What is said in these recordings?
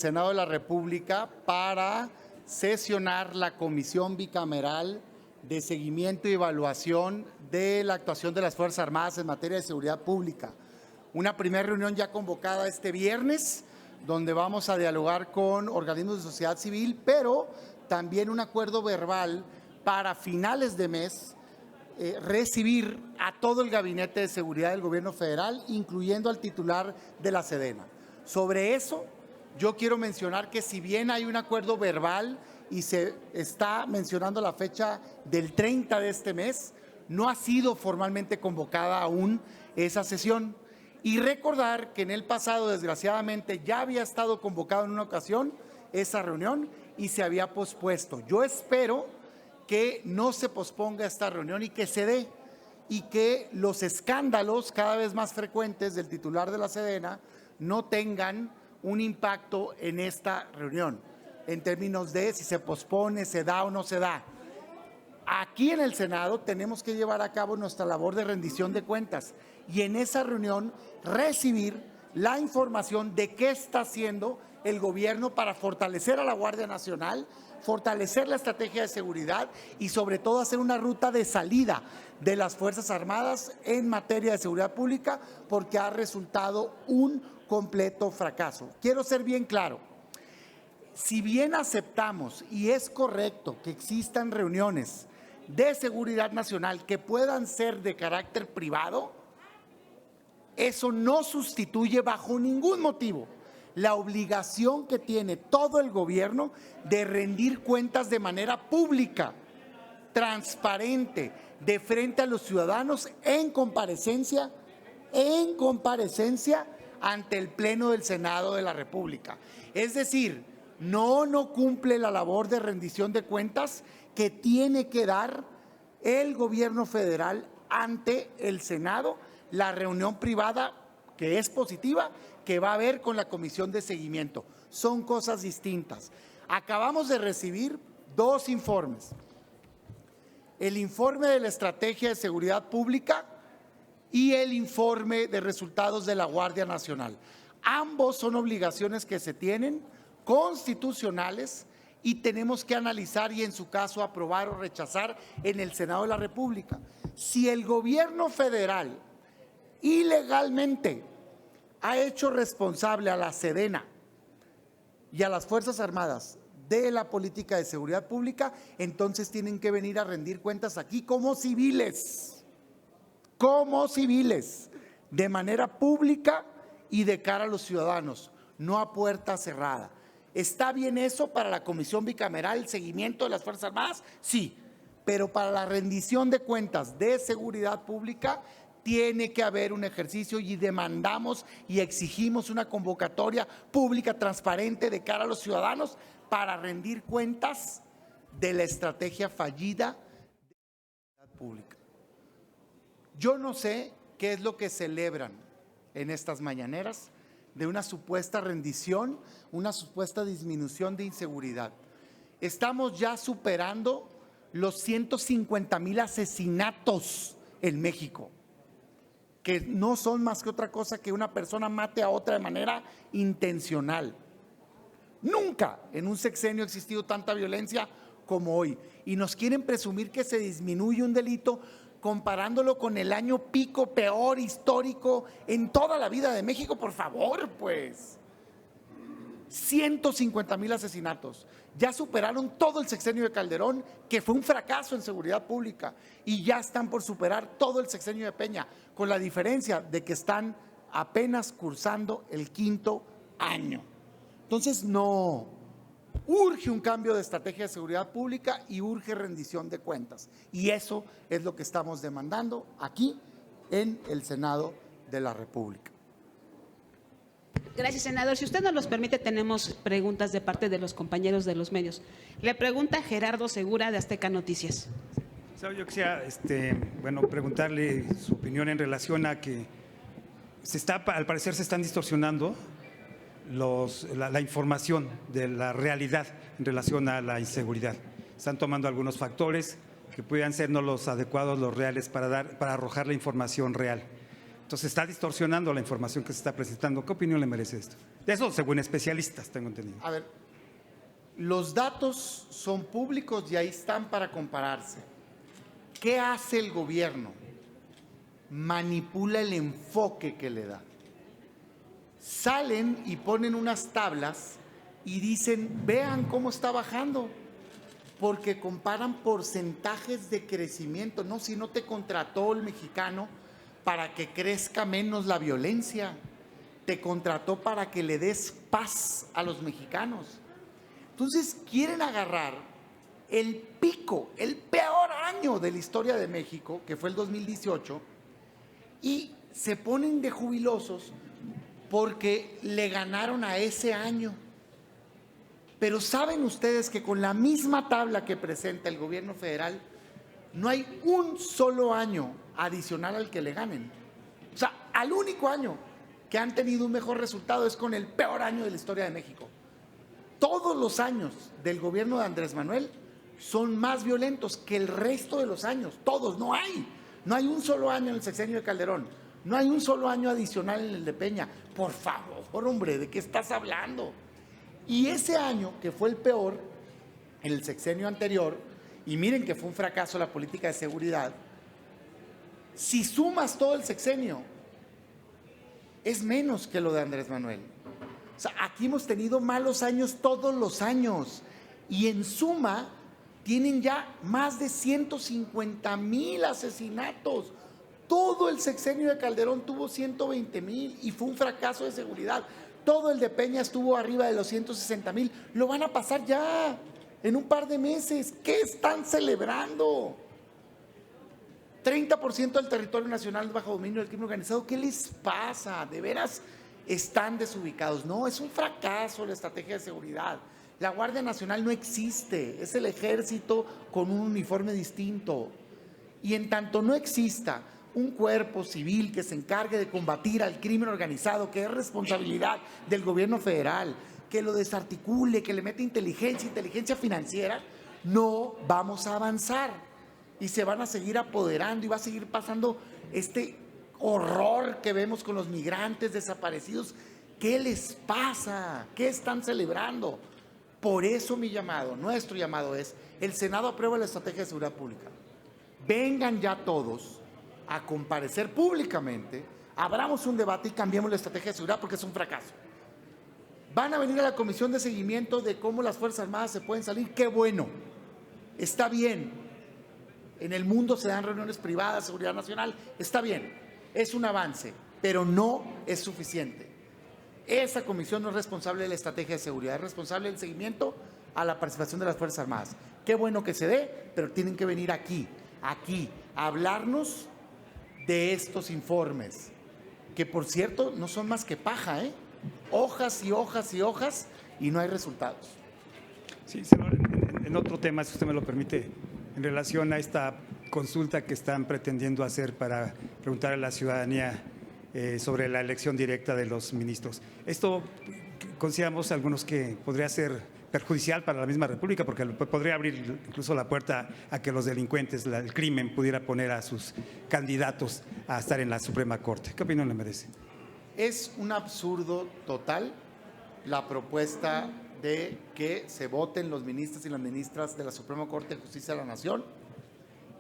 Senado de la República para sesionar la Comisión Bicameral de Seguimiento y Evaluación de la actuación de las Fuerzas Armadas en materia de seguridad pública. Una primera reunión ya convocada este viernes, donde vamos a dialogar con organismos de sociedad civil, pero también un acuerdo verbal para finales de mes recibir a todo el Gabinete de Seguridad del Gobierno Federal, incluyendo al titular de la Sedena. Sobre eso, yo quiero mencionar que si bien hay un acuerdo verbal y se está mencionando la fecha del 30 de este mes, no ha sido formalmente convocada aún esa sesión. Y recordar que en el pasado, desgraciadamente, ya había estado convocado en una ocasión esa reunión y se había pospuesto. Yo espero que no se posponga esta reunión y que se dé, y que los escándalos cada vez más frecuentes del titular de la Sedena no tengan un impacto en esta reunión, en términos de si se pospone, se da o no se da. Aquí en el Senado tenemos que llevar a cabo nuestra labor de rendición de cuentas y en esa reunión recibir la información de qué está haciendo el gobierno para fortalecer a la Guardia Nacional, fortalecer la estrategia de seguridad y sobre todo hacer una ruta de salida de las Fuerzas Armadas en materia de seguridad pública, porque ha resultado un completo fracaso. Quiero ser bien claro, si bien aceptamos y es correcto que existan reuniones de seguridad nacional que puedan ser de carácter privado, eso no sustituye bajo ningún motivo la obligación que tiene todo el gobierno de rendir cuentas de manera pública, transparente, de frente a los ciudadanos en comparecencia ante el Pleno del Senado de la República. Es decir, no cumple la labor de rendición de cuentas que tiene que dar el gobierno federal ante el Senado, la reunión privada que es positiva, que va a haber con la Comisión de Seguimiento. Son cosas distintas. Acabamos de recibir dos informes. El informe de la Estrategia de Seguridad Pública y el informe de resultados de la Guardia Nacional. Ambos son obligaciones que se tienen, constitucionales, y tenemos que analizar y en su caso aprobar o rechazar en el Senado de la República. Si el gobierno federal ilegalmente ha hecho responsable a la Sedena y a las Fuerzas Armadas de la política de seguridad pública, entonces tienen que venir a rendir cuentas aquí como civiles, de manera pública y de cara a los ciudadanos, no a puerta cerrada. ¿Está bien eso para la Comisión Bicameral, el seguimiento de las Fuerzas Armadas? Sí, pero para la rendición de cuentas de seguridad pública tiene que haber un ejercicio y demandamos y exigimos una convocatoria pública transparente de cara a los ciudadanos para rendir cuentas de la estrategia fallida de seguridad pública. Yo no sé qué es lo que celebran en estas mañaneras de una supuesta rendición, una supuesta disminución de inseguridad. Estamos ya superando los 150,000 asesinatos en México, que no son más que otra cosa que una persona mate a otra de manera intencional. Nunca en un sexenio ha existido tanta violencia como hoy. Y nos quieren presumir que se disminuye un delito comparándolo con el año pico peor histórico en toda la vida de México. Por favor, pues. 150,000 asesinatos. Ya superaron todo el sexenio de Calderón, que fue un fracaso en seguridad pública, y ya están por superar todo el sexenio de Peña, con la diferencia de que están apenas cursando el 5º año. Entonces, no, urge un cambio de estrategia de seguridad pública y urge rendición de cuentas. Y eso es lo que estamos demandando aquí en el Senado de la República. Gracias, senador. Si usted nos los permite, tenemos preguntas de parte de los compañeros de los medios. Le pregunta Gerardo Segura de Azteca Noticias. Yo quisiera preguntarle su opinión en relación a que al parecer se están distorsionando la información de la realidad en relación a la inseguridad. Están tomando algunos factores que puedan ser no los adecuados, los reales, para arrojar la información real. Entonces está distorsionando la información que se está presentando. ¿Qué opinión le merece esto? De eso según especialistas, tengo entendido. A ver, los datos son públicos y ahí están para compararse. ¿Qué hace el gobierno? Manipula el enfoque que le da. Salen y ponen unas tablas y dicen, vean cómo está bajando, porque comparan porcentajes de crecimiento. No, si no te contrató el mexicano para que crezca menos la violencia, te contrató para que le des paz a los mexicanos. Entonces quieren agarrar el pico, el peor año de la historia de México, que fue el 2018, y se ponen de jubilosos porque le ganaron a ese año. Pero ¿saben ustedes que con la misma tabla que presenta el gobierno federal, no hay un solo año adicional al que le ganen? O sea, al único año que han tenido un mejor resultado es con el peor año de la historia de México. Todos los años del gobierno de Andrés Manuel son más violentos que el resto de los años. Todos, no hay un solo año en el sexenio de Calderón, no hay un solo año adicional en el de Peña. Por favor, hombre, ¿de qué estás hablando? Y ese año, que fue el peor, en el sexenio anterior, y miren que fue un fracaso la política de seguridad, si sumas todo el sexenio, es menos que lo de Andrés Manuel. O sea, aquí hemos tenido malos años todos los años, y en suma tienen ya más de 150,000 asesinatos. Todo el sexenio de Calderón tuvo 120,000 y fue un fracaso de seguridad. Todo el de Peña estuvo arriba de los 160,000. Lo van a pasar ya en un par de meses. ¿Qué están celebrando? 30% del territorio nacional bajo dominio del crimen organizado. ¿Qué les pasa? ¿De veras están desubicados? No, es un fracaso la estrategia de seguridad. La Guardia Nacional no existe. Es el ejército con un uniforme distinto. Y en tanto no exista un cuerpo civil que se encargue de combatir al crimen organizado, que es responsabilidad del gobierno federal, que lo desarticule, que le meta inteligencia financiera, no vamos a avanzar y se van a seguir apoderando y va a seguir pasando este horror que vemos con los migrantes desaparecidos. ¿Qué les pasa? ¿Qué están celebrando? Por eso mi llamado, nuestro llamado es, el Senado aprueba la estrategia de seguridad pública. Vengan ya todos a comparecer públicamente, abramos un debate y cambiemos la estrategia de seguridad porque es un fracaso. Van a venir a la comisión de seguimiento de cómo las Fuerzas Armadas se pueden salir. ¡Qué bueno! Está bien. En el mundo se dan reuniones privadas, seguridad nacional. Está bien. Es un avance, pero no es suficiente. Esa comisión no es responsable de la estrategia de seguridad, es responsable del seguimiento a la participación de las Fuerzas Armadas. Qué bueno que se dé, pero tienen que venir aquí, a hablarnos de estos informes, que por cierto no son más que paja, hojas y hojas y hojas y no hay resultados. Sí, senador, en otro tema, si usted me lo permite, en relación a esta consulta que están pretendiendo hacer para preguntar a la ciudadanía sobre la elección directa de los ministros. Esto consideramos algunos que podría ser perjudicial para la misma República, porque podría abrir incluso la puerta a que los delincuentes, el crimen, pudiera poner a sus candidatos a estar en la Suprema Corte. ¿Qué opinión le merece? Es un absurdo total la propuesta de que se voten los ministros y las ministras de la Suprema Corte de Justicia de la Nación.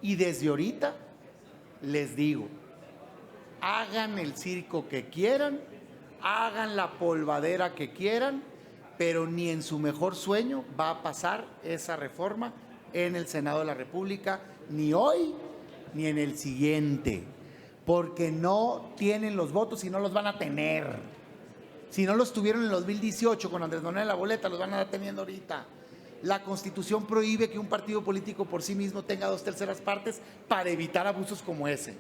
Y desde ahorita les digo, hagan el circo que quieran, hagan la polvadera que quieran, pero ni en su mejor sueño va a pasar esa reforma en el Senado de la República, ni hoy ni en el siguiente, porque no tienen los votos y no los van a tener. Si no los tuvieron en el 2018 con Andrés Manuel en la boleta, los van a estar teniendo ahorita. La Constitución prohíbe que un partido político por sí mismo tenga 2/3 partes para evitar abusos como ese.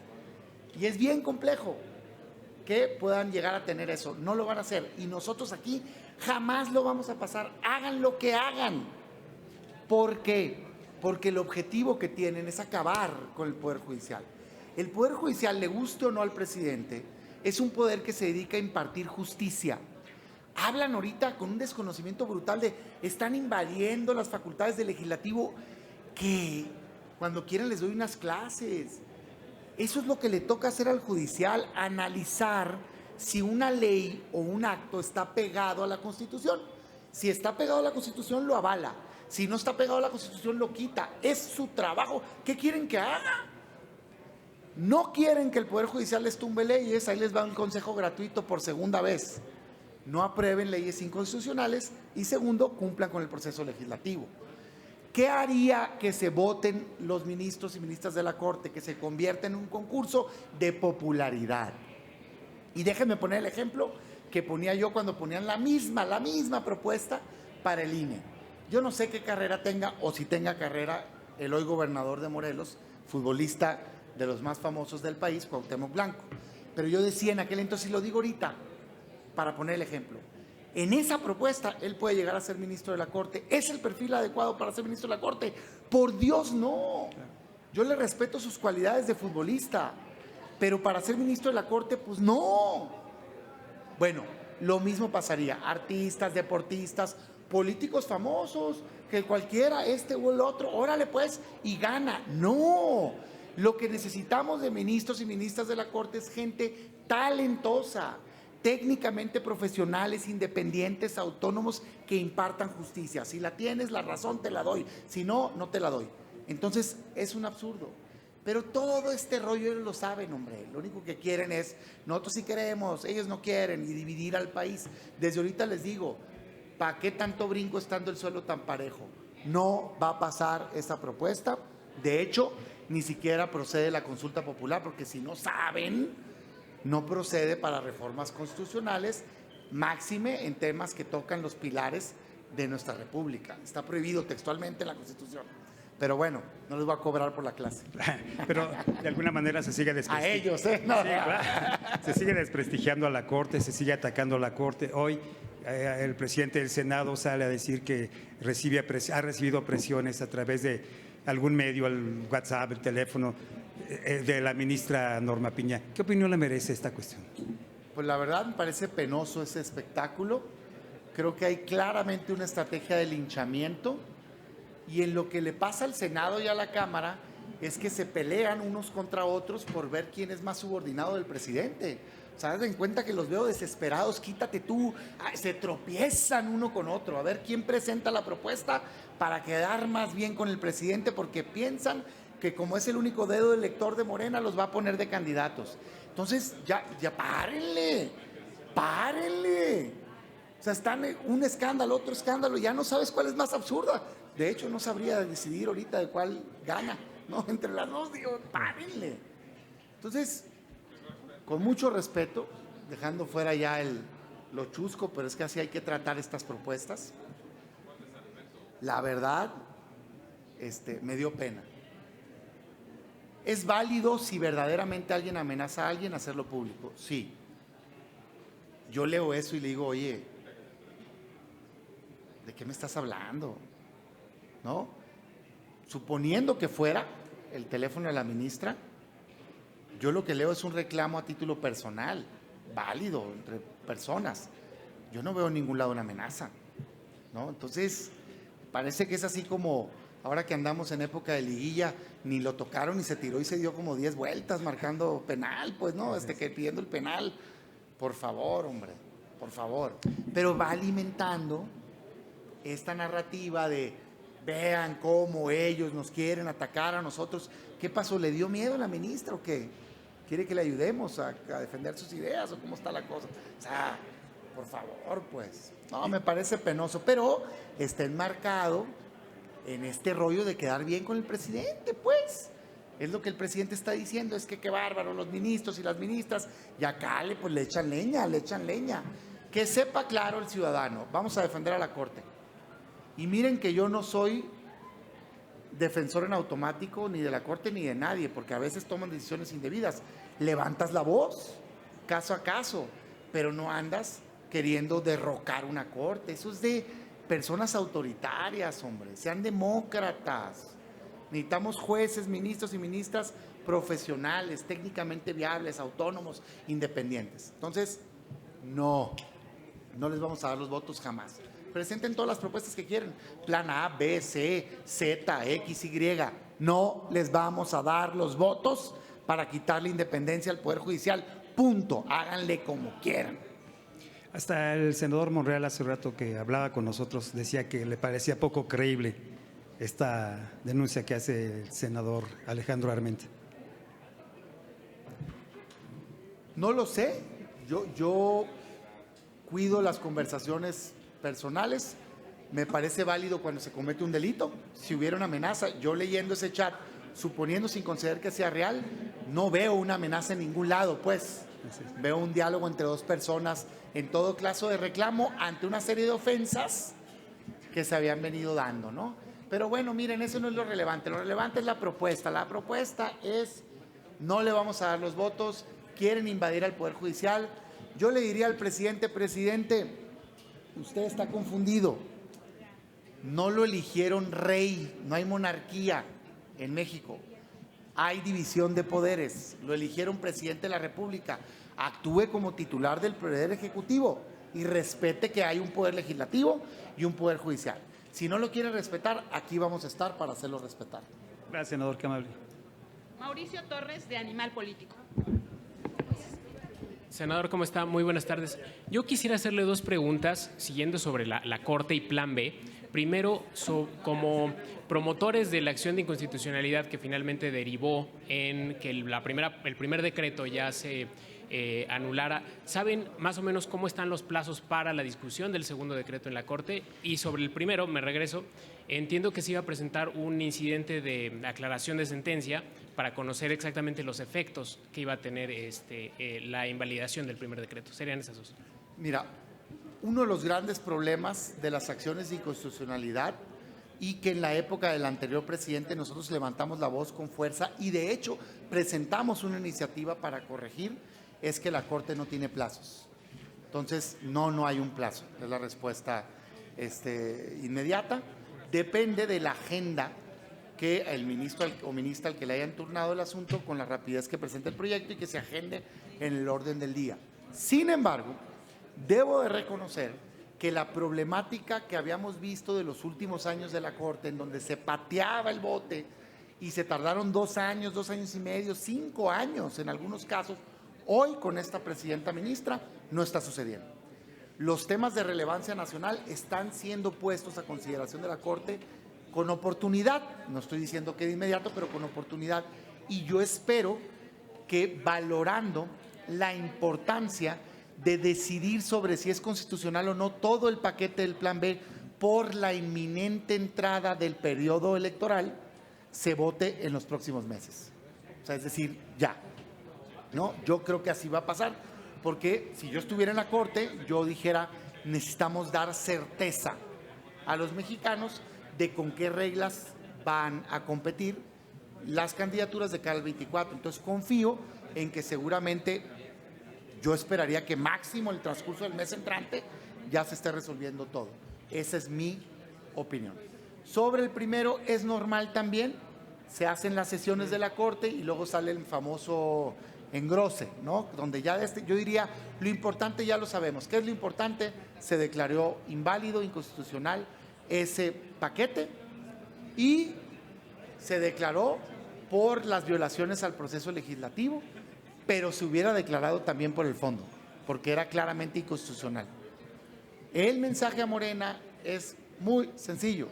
Y es bien complejo que puedan llegar a tener eso. No lo van a hacer. Y nosotros aquí jamás lo vamos a pasar. Hagan lo que hagan. ¿Por qué? Porque el objetivo que tienen es acabar con el Poder Judicial. El Poder Judicial, le guste o no al presidente, es un poder que se dedica a impartir justicia. Hablan ahorita con un desconocimiento brutal de están invadiendo las facultades del legislativo, que cuando quieran les doy unas clases. Eso es lo que le toca hacer al judicial, analizar si una ley o un acto está pegado a la Constitución. Si está pegado a la Constitución, lo avala. Si no está pegado a la Constitución, lo quita. Es su trabajo. ¿Qué quieren que haga? No quieren que el Poder Judicial les tumbe leyes. Ahí les va un consejo gratuito por segunda vez. No aprueben leyes inconstitucionales y segundo, cumplan con el proceso legislativo. ¿Qué haría que se voten los ministros y ministras de la Corte? Que se convierta en un concurso de popularidad. Y déjenme poner el ejemplo que ponía yo cuando ponían la misma propuesta para el INE. Yo no sé qué carrera tenga o si tenga carrera el hoy gobernador de Morelos, futbolista de los más famosos del país, Cuauhtémoc Blanco. Pero yo decía en aquel entonces, y lo digo ahorita, para poner el ejemplo, en esa propuesta él puede llegar a ser ministro de la Corte. ¿Es el perfil adecuado para ser ministro de la Corte? Por Dios, no. Yo le respeto sus cualidades de futbolista, pero para ser ministro de la Corte, pues no. Bueno, lo mismo pasaría. Artistas, deportistas, políticos famosos, que cualquiera, este o el otro, órale pues, y gana. No. Lo que necesitamos de ministros y ministras de la Corte es gente talentosa, técnicamente profesionales, independientes, autónomos, que impartan justicia. Si la tienes, la razón te la doy. Si no, no te la doy. Entonces, es un absurdo. Pero todo este rollo ellos lo saben, hombre. Lo único que quieren es, nosotros sí queremos, ellos no quieren, y dividir al país. Desde ahorita les digo, ¿para qué tanto brinco estando el suelo tan parejo? No va a pasar esa propuesta. De hecho, ni siquiera procede la consulta popular, porque si no saben, no procede para reformas constitucionales, máxime en temas que tocan los pilares de nuestra república. Está prohibido textualmente en la Constitución. Pero bueno, no les voy a cobrar por la clase. Pero de alguna manera se sigue desprestigiando. A ellos, ¿eh? No, sí, claro. Se sigue desprestigiando a la Corte, se sigue atacando a la Corte. Hoy el presidente del Senado sale a decir que ha recibido presiones a través de algún medio, el WhatsApp, el teléfono, de la ministra Norma Piña. ¿Qué opinión le merece esta cuestión? Pues la verdad me parece penoso ese espectáculo. Creo que hay claramente una estrategia de linchamiento. Y en lo que le pasa al Senado y a la Cámara es que se pelean unos contra otros por ver quién es más subordinado del presidente. O sea, den cuenta que los veo desesperados, quítate tú, se tropiezan uno con otro, a ver quién presenta la propuesta para quedar más bien con el presidente, porque piensan que como es el único dedo elector de Morena, los va a poner de candidatos. Entonces, ya párenle. O sea, están un escándalo, otro escándalo, ya no sabes cuál es más absurda. De hecho, no sabría decidir ahorita de cuál gana, ¿no? Entre las dos, digo, párenle. Entonces, con mucho respeto, dejando fuera ya lo chusco, pero es que así hay que tratar estas propuestas. La verdad, me dio pena. ¿Es válido si verdaderamente alguien amenaza a alguien hacerlo público? Sí. Yo leo eso y le digo, oye, ¿de qué me estás hablando? ¿No? Suponiendo que fuera el teléfono de la ministra, yo lo que leo es un reclamo a título personal, válido entre personas. Yo no veo en ningún lado una amenaza, ¿no? Entonces, parece que es así como ahora que andamos en época de liguilla, ni lo tocaron y se tiró y se dio como 10 vueltas marcando penal, pues, ¿no? Que pidiendo el penal. Por favor, hombre, por favor. Pero va alimentando esta narrativa de vean cómo ellos nos quieren atacar a nosotros. ¿Qué pasó? ¿Le dio miedo a la ministra o qué? ¿Quiere que le ayudemos a defender sus ideas o cómo está la cosa? O sea, por favor, pues. No, me parece penoso, pero está enmarcado en este rollo de quedar bien con el presidente, pues. Es lo que el presidente está diciendo, es que qué bárbaro los ministros y las ministras, y acá pues le echan leña. Que sepa claro el ciudadano, vamos a defender a la Corte. Y miren que yo no soy defensor en automático ni de la Corte ni de nadie, porque a veces toman decisiones indebidas. Levantas la voz, caso a caso, pero no andas queriendo derrocar una Corte. Eso es de personas autoritarias, hombre, sean demócratas. Necesitamos jueces, ministros y ministras profesionales, técnicamente viables, autónomos, independientes. Entonces, no les vamos a dar los votos jamás. Presenten todas las propuestas que quieren, plan A, B, C, Z, X, Y. No les vamos a dar los votos para quitar la independencia al Poder Judicial. Punto. Háganle como quieran. Hasta el senador Monreal hace rato que hablaba con nosotros decía que le parecía poco creíble esta denuncia que hace el senador Alejandro Armenta. No lo sé. Yo cuido las conversaciones personales. Me parece válido cuando se comete un delito. Si hubiera una amenaza, yo leyendo ese chat, suponiendo sin considerar que sea real, no veo una amenaza en ningún lado, pues. Veo un diálogo entre dos personas en todo caso de reclamo ante una serie de ofensas que se habían venido dando, ¿no? Pero bueno, miren, eso no es lo relevante. Lo relevante es la propuesta. La propuesta es, no le vamos a dar los votos, quieren invadir al Poder Judicial. Yo le diría al presidente, usted está confundido. No lo eligieron rey, no hay monarquía en México. Hay división de poderes, lo eligieron presidente de la República. Actúe como titular del Poder Ejecutivo y respete que hay un Poder Legislativo y un Poder Judicial. Si no lo quiere respetar, aquí vamos a estar para hacerlo respetar. Gracias, senador, qué amable. Mauricio Torres, de Animal Político. Senador, ¿cómo está? Muy buenas tardes. Yo quisiera hacerle dos preguntas siguiendo sobre la Corte y Plan B. Primero, como promotores de la acción de inconstitucionalidad que finalmente derivó en que el primer decreto ya se anulara, ¿saben más o menos cómo están los plazos para la discusión del segundo decreto en la Corte? Y sobre el primero, me regreso, entiendo que se iba a presentar un incidente de aclaración de sentencia para conocer exactamente los efectos que iba a tener la invalidación del primer decreto. Serían esas dos. Mira, uno de los grandes problemas de las acciones de inconstitucionalidad y que en la época del anterior presidente nosotros levantamos la voz con fuerza y de hecho presentamos una iniciativa para corregir, es que la Corte no tiene plazos. Entonces, no hay un plazo, es la respuesta inmediata. Depende de la agenda que el ministro o ministra al que le hayan turnado el asunto con la rapidez que presente el proyecto y que se agende en el orden del día. Sin embargo, debo de reconocer que la problemática que habíamos visto de los últimos años de la Corte, en donde se pateaba el bote y se tardaron 2 años, 2 años y medio, 5 años en algunos casos, hoy con esta presidenta ministra no está sucediendo. Los temas de relevancia nacional están siendo puestos a consideración de la Corte con oportunidad, no estoy diciendo que de inmediato, pero con oportunidad, y yo espero que valorando la importancia de decidir sobre si es constitucional o no todo el paquete del Plan B por la inminente entrada del periodo electoral, se vote en los próximos meses. O sea, es decir, ya. ¿No? Yo creo que así va a pasar, porque si yo estuviera en la Corte, yo dijera, necesitamos dar certeza a los mexicanos de con qué reglas van a competir las candidaturas de cara al 24. Entonces confío en que seguramente yo esperaría que máximo el transcurso del mes entrante ya se esté resolviendo todo. Esa es mi opinión. Sobre el primero, es normal también, se hacen las sesiones de la Corte y luego sale el famoso engrose, ¿no? Donde ya yo diría, lo importante ya lo sabemos. ¿Qué es lo importante? Se declaró inválido, inconstitucional ese paquete y se declaró por las violaciones al proceso legislativo, pero se hubiera declarado también por el fondo, porque era claramente inconstitucional. El mensaje a Morena es muy sencillo.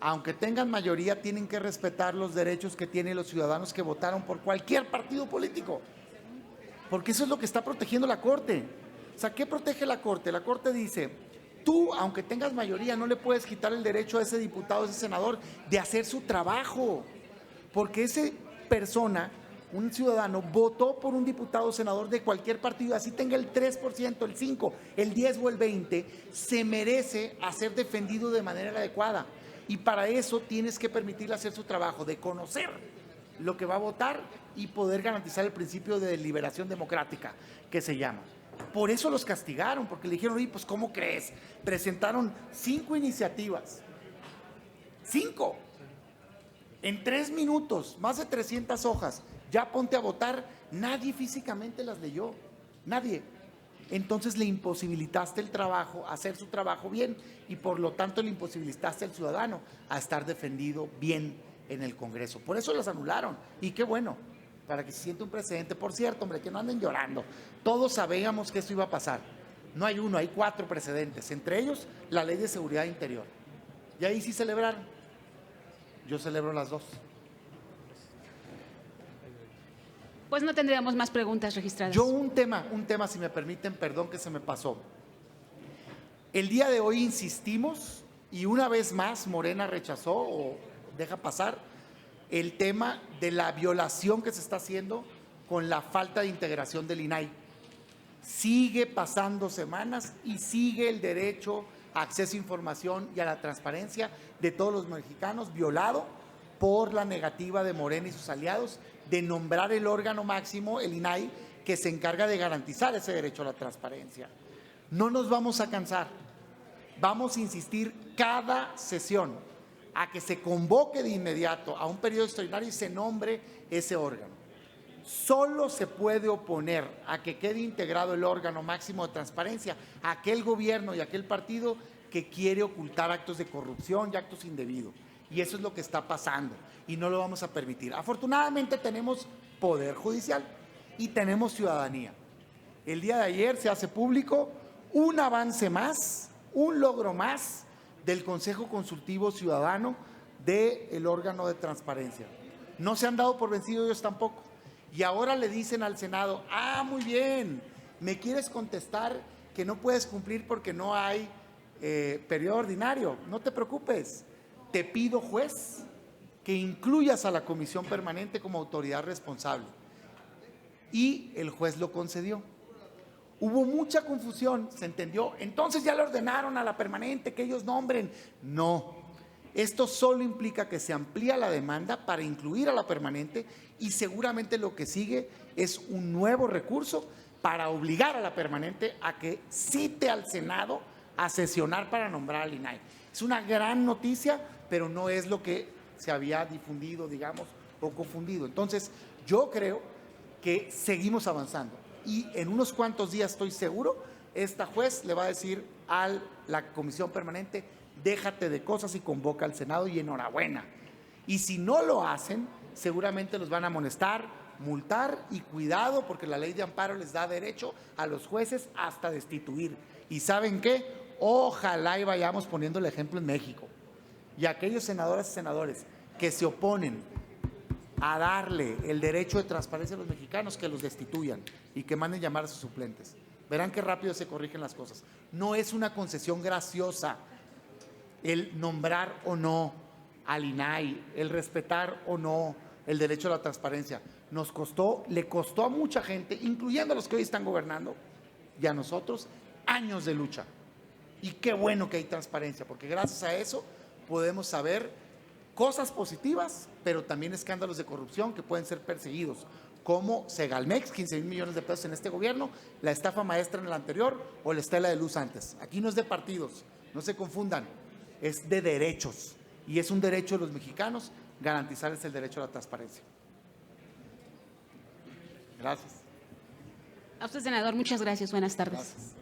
Aunque tengan mayoría, tienen que respetar los derechos que tienen los ciudadanos que votaron por cualquier partido político, porque eso es lo que está protegiendo la Corte. O sea, ¿qué protege la Corte? La Corte dice, tú, aunque tengas mayoría, no le puedes quitar el derecho a ese diputado, a ese senador, de hacer su trabajo, porque esa persona, un ciudadano, votó por un diputado o senador de cualquier partido, así tenga el 3%, el 5%, el 10% o el 20%, se merece a ser defendido de manera adecuada. Y para eso tienes que permitirle hacer su trabajo, de conocer lo que va a votar y poder garantizar el principio de deliberación democrática, que se llama. Por eso los castigaron, porque le dijeron, oye, pues ¿cómo crees? Presentaron 5 iniciativas. 5. En 3 minutos, más de 300 hojas. Ya ponte a votar. Nadie físicamente las leyó. Nadie. Entonces le imposibilitaste el trabajo, hacer su trabajo bien, y por lo tanto le imposibilitaste al ciudadano a estar defendido bien en el Congreso. Por eso las anularon, y qué bueno. para que se sienta un precedente. Por cierto, hombre, que no anden llorando. Todos sabíamos que esto iba a pasar. No hay uno, hay 4 precedentes, entre ellos la Ley de Seguridad Interior. Y ahí sí celebraron. Yo celebro las 2. Pues no tendríamos más preguntas registradas. Yo un tema, si me permiten, perdón que se me pasó. El día de hoy insistimos y una vez más Morena rechazó o deja pasar el tema de la violación que se está haciendo con la falta de integración del INAI. Sigue pasando semanas y sigue el derecho a acceso a información y a la transparencia de todos los mexicanos violado por la negativa de Morena y sus aliados de nombrar el órgano máximo, el INAI, que se encarga de garantizar ese derecho a la transparencia. No nos vamos a cansar, vamos a insistir cada sesión a que se convoque de inmediato a un periodo extraordinario y se nombre ese órgano. Solo se puede oponer a que quede integrado el órgano máximo de transparencia a aquel gobierno y aquel partido que quiere ocultar actos de corrupción y actos indebidos. Y eso es lo que está pasando y no lo vamos a permitir. Afortunadamente tenemos poder judicial y tenemos ciudadanía. El día de ayer se hace público un avance más, un logro más del Consejo Consultivo Ciudadano del órgano de transparencia. No se han dado por vencidos ellos tampoco. Y ahora le dicen al Senado, muy bien, ¿me quieres contestar que no puedes cumplir porque no hay periodo ordinario? No te preocupes. Te pido, juez, que incluyas a la comisión permanente como autoridad responsable. Y el juez lo concedió. Hubo mucha confusión, se entendió. Entonces ya le ordenaron a la permanente que ellos nombren. No, esto solo implica que se amplía la demanda para incluir a la permanente y seguramente lo que sigue es un nuevo recurso para obligar a la permanente a que cite al Senado a sesionar para nombrar al INAI. Es una gran noticia, pero no es lo que se había difundido, digamos, o confundido. Entonces, yo creo que seguimos avanzando y en unos cuantos días estoy seguro, esta juez le va a decir a la comisión permanente, déjate de cosas y convoca al Senado y enhorabuena. Y si no lo hacen, seguramente los van a amonestar, multar y cuidado porque la ley de amparo les da derecho a los jueces hasta destituir. ¿Y saben qué? Ojalá y vayamos poniendo el ejemplo en México. Y aquellos senadoras y senadores que se oponen a darle el derecho de transparencia a los mexicanos, que los destituyan y que manden llamar a sus suplentes. Verán qué rápido se corrigen las cosas. No es una concesión graciosa el nombrar o no al INAI, el respetar o no el derecho a la transparencia. Nos costó, le costó a mucha gente, incluyendo a los que hoy están gobernando, y a nosotros, años de lucha. Y qué bueno que hay transparencia, porque gracias a eso podemos saber cosas positivas, pero también escándalos de corrupción que pueden ser perseguidos, como Segalmex, 15,000 millones de pesos en este gobierno, la estafa maestra en el anterior o la estela de luz antes. Aquí no es de partidos, no se confundan, es de derechos. Y es un derecho de los mexicanos garantizarles el derecho a la transparencia. Gracias. A usted, senador, muchas gracias. Buenas tardes. Gracias.